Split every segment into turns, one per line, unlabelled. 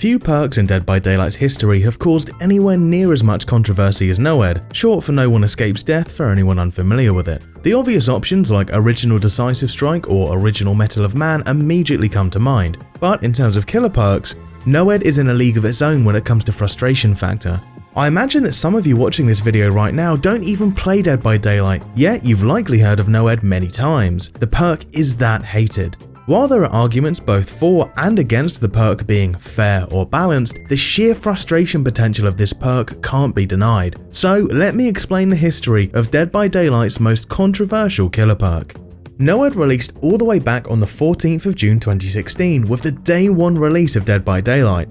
Few perks in Dead by Daylight's history have caused anywhere near as much controversy as NOED, short for No One Escapes Death for anyone unfamiliar with it. The obvious options like Original Decisive Strike or Original Metal of Man immediately come to mind, but in terms of killer perks, NOED is in a league of its own when it comes to frustration factor. I imagine that some of you watching this video right now don't even play Dead by Daylight, yet you've likely heard of NOED many times. The perk is that hated. While there are arguments both for and against the perk being fair or balanced, the sheer frustration potential of this perk can't be denied. So let me explain the history of Dead by Daylight's most controversial killer perk. NOED released all the way back on the 14th of June 2016 with the day one release of Dead by Daylight.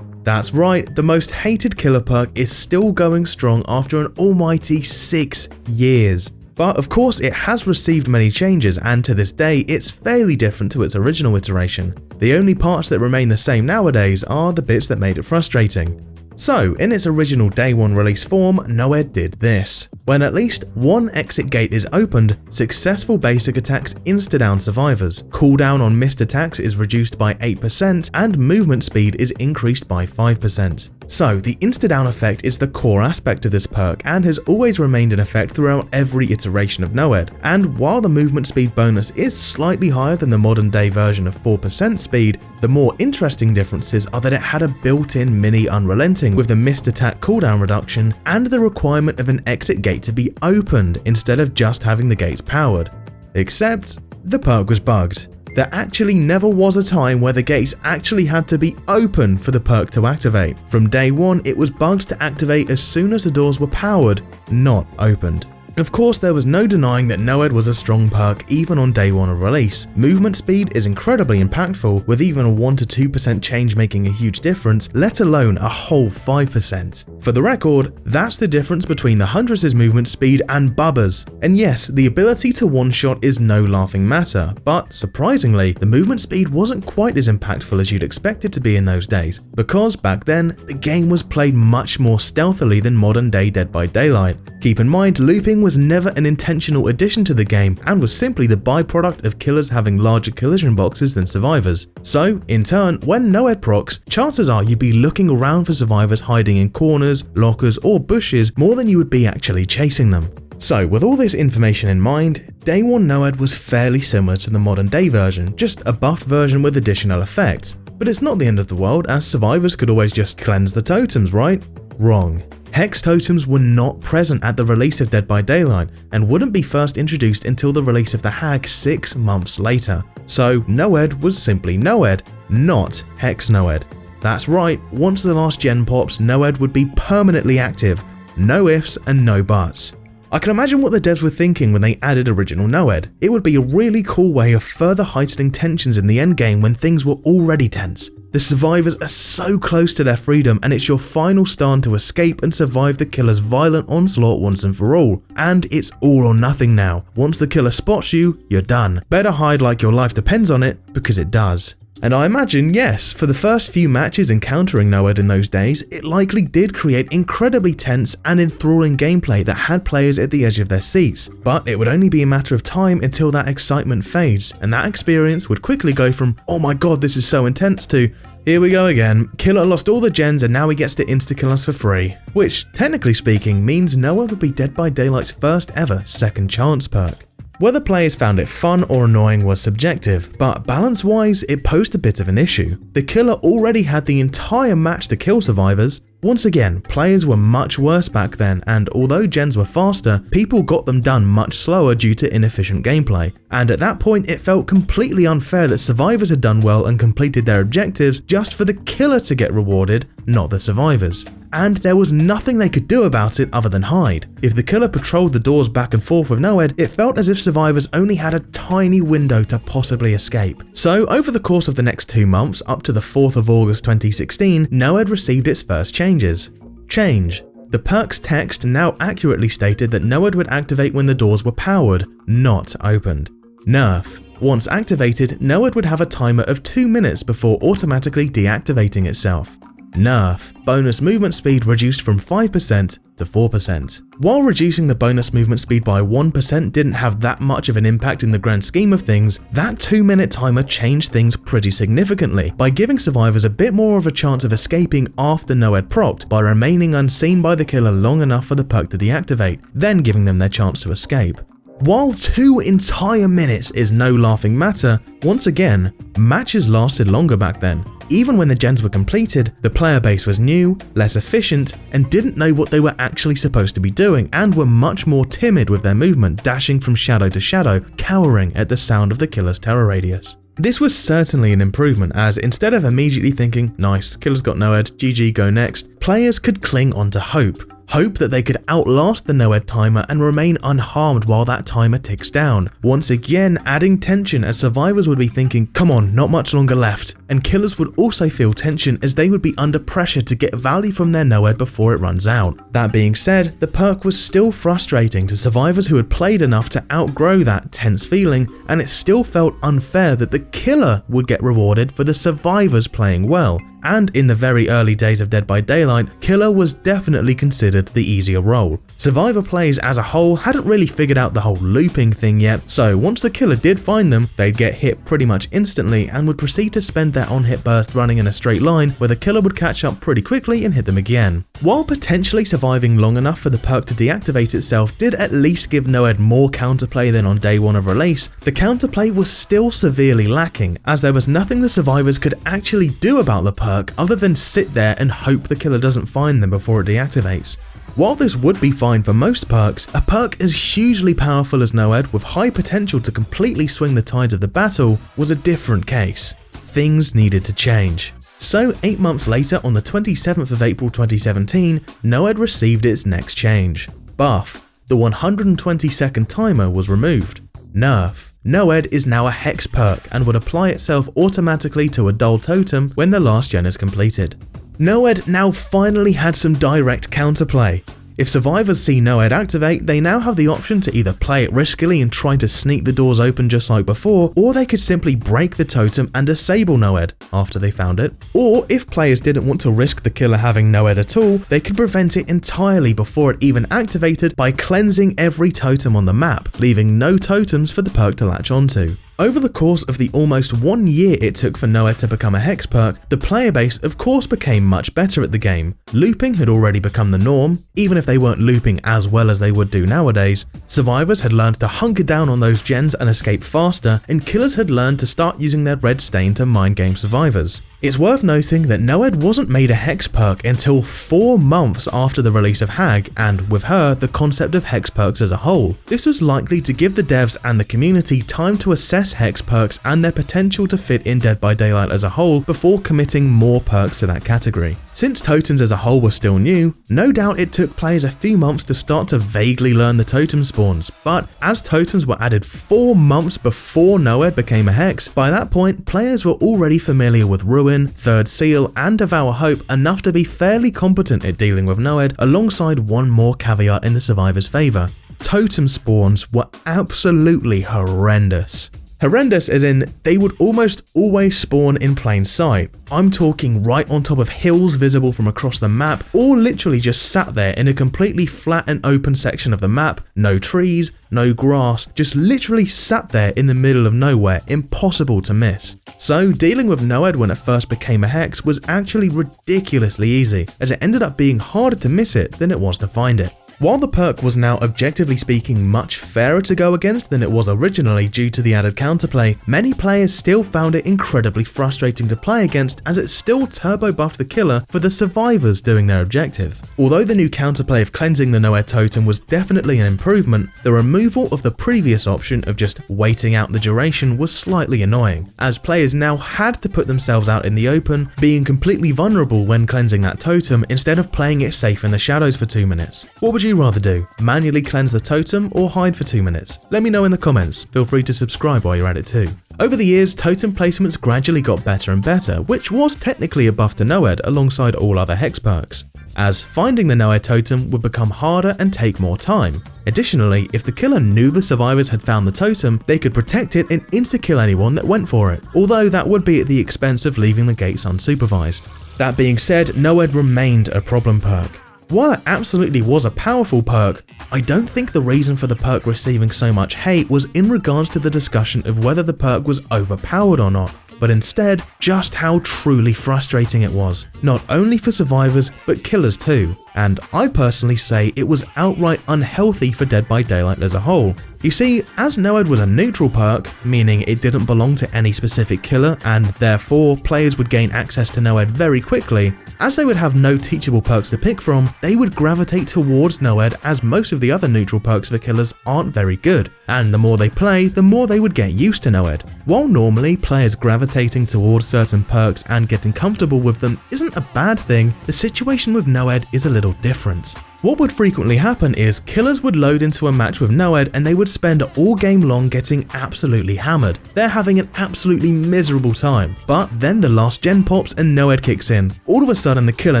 That's right, the most hated killer perk is still going strong after an almighty 6 years. But of course it has received many changes, and to this day it's fairly different to its original iteration. The only parts that remain the same nowadays are the bits that made it frustrating. So in its original day one release form, NOED did this. When at least one exit gate is opened, successful basic attacks insta-down survivors, cooldown on missed attacks is reduced by 8%, and movement speed is increased by 5%. So the insta-down effect is the core aspect of this perk and has always remained in effect throughout every iteration of NOED. And while the movement speed bonus is slightly higher than the modern day version of 4% speed, the more interesting differences are that it had a built-in mini unrelenting with the missed attack cooldown reduction and the requirement of an exit gate to be opened instead of just having the gates powered. Except the perk was bugged. There actually never was a time where the gates actually had to be open for the perk to activate. From day one, it was bugged to activate as soon as the doors were powered, not opened. Of course, there was no denying that NOED was a strong perk even on day one of release. Movement speed is incredibly impactful, with even a 1 to 2% change making a huge difference, let alone a whole 5%. For the record, that's the difference between the Huntress's movement speed and Bubba's. And yes, the ability to one-shot is no laughing matter, but surprisingly, the movement speed wasn't quite as impactful as you'd expect it to be in those days, because back then, the game was played much more stealthily than modern day Dead by Daylight. Keep in mind, looping was never an intentional addition to the game and was simply the byproduct of killers having larger collision boxes than survivors. So, in turn, when NOED procs, chances are you'd be looking around for survivors hiding in corners, lockers, or bushes more than you would be actually chasing them. So, with all this information in mind, day one NOED was fairly similar to the modern day version, just a buffed version with additional effects. But it's not the end of the world, as survivors could always just cleanse the totems, right? Wrong. Hex totems were not present at the release of Dead by Daylight and wouldn't be first introduced until the release of the Hag 6 months later. So NOED was simply NOED, not Hex NOED. That's right, once the last gen pops, NOED would be permanently active, no ifs and no buts. I can imagine what the devs were thinking when they added original NOED. It would be a really cool way of further heightening tensions in the endgame when things were already tense. The survivors are so close to their freedom, and it's your final stand to escape and survive the killer's violent onslaught once and for all. And it's all or nothing now. Once the killer spots you, you're done. Better hide like your life depends on it, because it does. And I imagine, yes, for the first few matches encountering NOED in those days, it likely did create incredibly tense and enthralling gameplay that had players at the edge of their seats. But it would only be a matter of time until that excitement fades, and that experience would quickly go from, oh my god, this is so intense, to, here we go again, killer lost all the gens and now he gets to insta-kill us for free. Which, technically speaking, means NOED would be Dead by Daylight's first ever second chance perk. Whether players found it fun or annoying was subjective, but balance-wise, it posed a bit of an issue. The killer already had the entire match to kill survivors. Once again, players were much worse back then, and although gens were faster, people got them done much slower due to inefficient gameplay. And at that point, it felt completely unfair that survivors had done well and completed their objectives just for the killer to get rewarded, not the survivors. And there was nothing they could do about it other than hide. If the killer patrolled the doors back and forth with NOED, it felt as if survivors only had a tiny window to possibly escape. So over the course of the next 2 months, up to the 4th of August 2016, NOED received its first changes. Change. The perk's text now accurately stated that NOED would activate when the doors were powered, not opened. Nerf. Once activated, NOED would have a timer of 2 minutes before automatically deactivating itself. Nerf, bonus movement speed reduced from 5% to 4%. While reducing the bonus movement speed by 1% didn't have that much of an impact in the grand scheme of things, that 2-minute timer changed things pretty significantly by giving survivors a bit more of a chance of escaping after no-edd procced by remaining unseen by the killer long enough for the perk to deactivate, then giving them their chance to escape. While 2 entire minutes is no laughing matter, once again, matches lasted longer back then. Even when the gens were completed, the player base was new, less efficient, and didn't know what they were actually supposed to be doing, and were much more timid with their movement, dashing from shadow to shadow, cowering at the sound of the killer's terror radius. This was certainly an improvement, as instead of immediately thinking, nice, killer's got no-edd, GG, go next, players could cling on to hope that they could outlast the no-edd timer and remain unharmed while that timer ticks down, once again adding tension as survivors would be thinking, come on, not much longer left, and killers would also feel tension as they would be under pressure to get value from their no-edd before it runs out. That being said, the perk was still frustrating to survivors who had played enough to outgrow that tense feeling, and it still felt unfair that the killer would get rewarded for the survivors playing well. And in the very early days of Dead by Daylight, killer was definitely considered the easier role. Survivor players as a whole hadn't really figured out the whole looping thing yet, so once the killer did find them, they'd get hit pretty much instantly and would proceed to spend their on-hit burst running in a straight line where the killer would catch up pretty quickly and hit them again. While potentially surviving long enough for the perk to deactivate itself did at least give no-edd more counterplay than on day one of release, the counterplay was still severely lacking, as there was nothing the survivors could actually do about the perk other than sit there and hope the killer doesn't find them before it deactivates. While this would be fine for most perks, a perk as hugely powerful as no-edd with high potential to completely swing the tides of the battle was a different case. Things needed to change. So 8 months later, on the 27th of April 2017, no-edd received its next change. Buff. The 120-second timer was removed. Nerf. No-edd is now a hex perk and would apply itself automatically to a dull totem when the last gen is completed. No-edd now finally had some direct counterplay. If survivors see no-edd activate, they now have the option to either play it riskily and try to sneak the doors open just like before, or they could simply break the totem and disable no-edd after they found it. Or if players didn't want to risk the killer having no-edd at all, they could prevent it entirely before it even activated by cleansing every totem on the map, leaving no totems for the perk to latch onto. Over the course of the almost 1 year it took for no-edd to become a hex perk, the player base of course became much better at the game. Looping had already become the norm, even if they weren't looping as well as they would do nowadays. Survivors had learned to hunker down on those gens and escape faster, and killers had learned to start using their red stain to mind game survivors. It's worth noting that no-edd wasn't made a hex perk until 4 months after the release of Hag, and with her, the concept of hex perks as a whole. This was likely to give the devs and the community time to assess hex perks and their potential to fit in Dead by Daylight as a whole before committing more perks to that category. Since totems as a whole were still new, no doubt it took players a few months to start to vaguely learn the totem spawns, but as totems were added 4 months before no-edd became a hex, by that point players were already familiar with Ruin, Third Seal and Devour Hope enough to be fairly competent at dealing with no-edd, alongside one more caveat in the survivors' favour. Totem spawns were absolutely horrendous. Horrendous as in, they would almost always spawn in plain sight. I'm talking right on top of hills visible from across the map, or literally just sat there in a completely flat and open section of the map, no trees, no grass, just literally sat there in the middle of nowhere, impossible to miss. So dealing with no-edd when it first became a hex was actually ridiculously easy, as it ended up being harder to miss it than it was to find it. While the perk was now objectively speaking much fairer to go against than it was originally due to the added counterplay, many players still found it incredibly frustrating to play against, as it still turbo buffed the killer for the survivors doing their objective. Although the new counterplay of cleansing the no-edd totem was definitely an improvement, the removal of the previous option of just waiting out the duration was slightly annoying, as players now had to put themselves out in the open, being completely vulnerable when cleansing that totem instead of playing it safe in the shadows for 2 minutes. What would you rather do? Manually cleanse the totem or hide for 2 minutes? Let me know in the comments. Feel free to subscribe while you're at it too. Over the years, totem placements gradually got better and better, which was technically a buff to no-edd alongside all other hex perks, as finding the no-edd totem would become harder and take more time. Additionally, if the killer knew the survivors had found the totem, they could protect it and insta-kill anyone that went for it, although that would be at the expense of leaving the gates unsupervised. That being said, no-edd remained a problem perk. While it absolutely was a powerful perk, I don't think the reason for the perk receiving so much hate was in regards to the discussion of whether the perk was overpowered or not, but instead just how truly frustrating it was, not only for survivors but killers too, and I personally say it was outright unhealthy for Dead by Daylight as a whole. You see, as no-edd was a neutral perk, meaning it didn't belong to any specific killer and therefore players would gain access to no-edd very quickly, as they would have no teachable perks to pick from, they would gravitate towards no-edd as most of the other neutral perks for killers aren't very good, and the more they play, the more they would get used to no-edd. While normally players gravitating towards certain perks and getting comfortable with them isn't a bad thing, the situation with no-edd is a little different. What would frequently happen is killers would load into a match with no-edd and they would spend all game long getting absolutely hammered. They're having an absolutely miserable time. But then the last gen pops and no-edd kicks in. All of a sudden the killer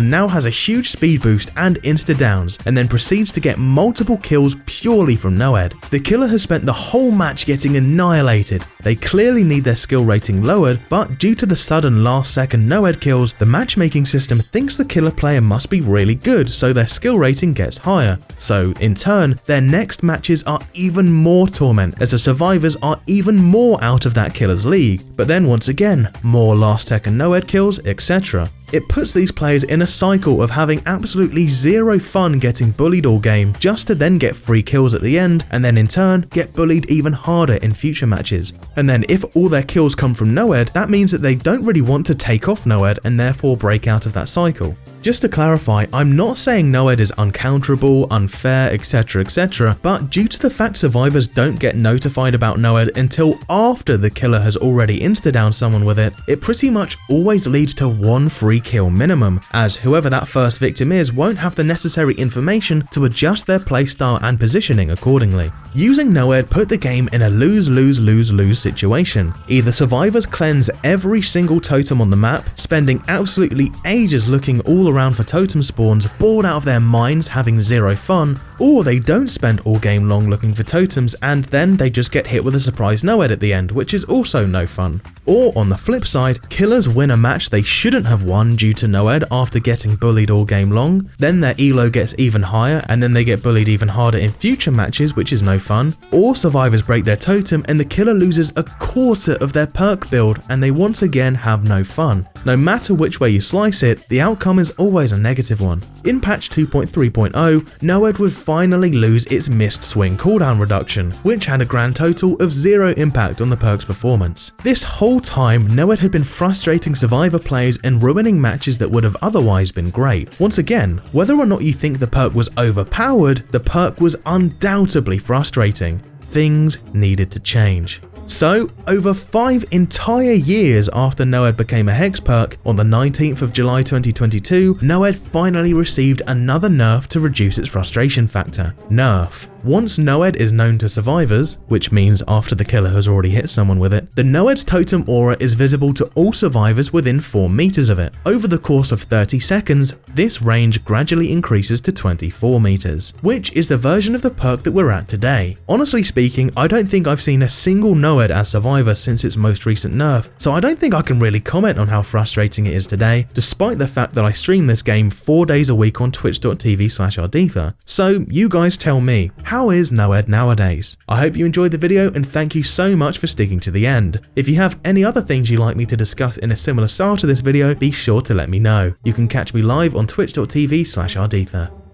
now has a huge speed boost and insta downs and then proceeds to get multiple kills purely from no-edd. The killer has spent the whole match getting annihilated. They clearly need their skill rating lowered, but due to the sudden last second no-edd kills, the matchmaking system thinks the killer player must be really good, so their skill rating gets higher. So in turn, their next matches are even more torment as the survivors are even more out of that killer's league. But then once again, more last second no-edd kills, etc. It puts these players in a cycle of having absolutely zero fun getting bullied all game just to then get free kills at the end and then in turn get bullied even harder in future matches. And then if all their kills come from no-edd, that means that they don't really want to take off no-edd and therefore break out of that cycle. Just to clarify, I'm not saying no-edd is uncounterable, unfair, etc, but due to the fact survivors don't get notified about no-edd until after the killer has already insta-downed someone with it, it pretty much always leads to one free kill minimum, as whoever that first victim is won't have the necessary information to adjust their playstyle and positioning accordingly. Using no-edd put the game in a lose-lose-lose-lose situation. Either survivors cleanse every single totem on the map, spending absolutely ages looking all around for totem spawns, bored out of their minds having zero fun, or they don't spend all game long looking for totems and then they just get hit with a surprise no-edd at the end, which is also no fun. Or on the flip side, killers win a match they shouldn't have won due to no-edd after getting bullied all game long, then their elo gets even higher and then they get bullied even harder in future matches, which is no fun. Or survivors break their totem and the killer loses a quarter of their perk build and they once again have no fun. No matter which way you slice it, the outcome is always a negative one. In patch 2.3.0, no-edd would finally lose its missed swing cooldown reduction, which had a grand total of 0 impact on the perk's performance. This whole time, no-edd had been frustrating survivor players and ruining matches that would have otherwise been great. Once again, whether or not you think the perk was overpowered, the perk was undoubtedly frustrating. Things needed to change. So, over 5 entire years after no-edd became a hex perk, on the 19th of July 2022, no-edd finally received another nerf to reduce its frustration factor, Nerf. Once no-edd is known to survivors, which means after the killer has already hit someone with it, the no-edd's totem aura is visible to all survivors within 4 meters of it. Over the course of 30 seconds, this range gradually increases to 24 meters, which is the version of the perk that we're at today. Honestly speaking, I don't think I've seen a single no-edd as survivor since its most recent nerf, so I don't think I can really comment on how frustrating it is today, despite the fact that I stream this game 4 days a week on twitch.tv/Ardetha. So you guys tell me, how is no-edd nowadays? I hope you enjoyed the video and thank you so much for sticking to the end. If you have any other things you'd like me to discuss in a similar style to this video, be sure to let me know. You can catch me live on twitch.tv/Ardetha.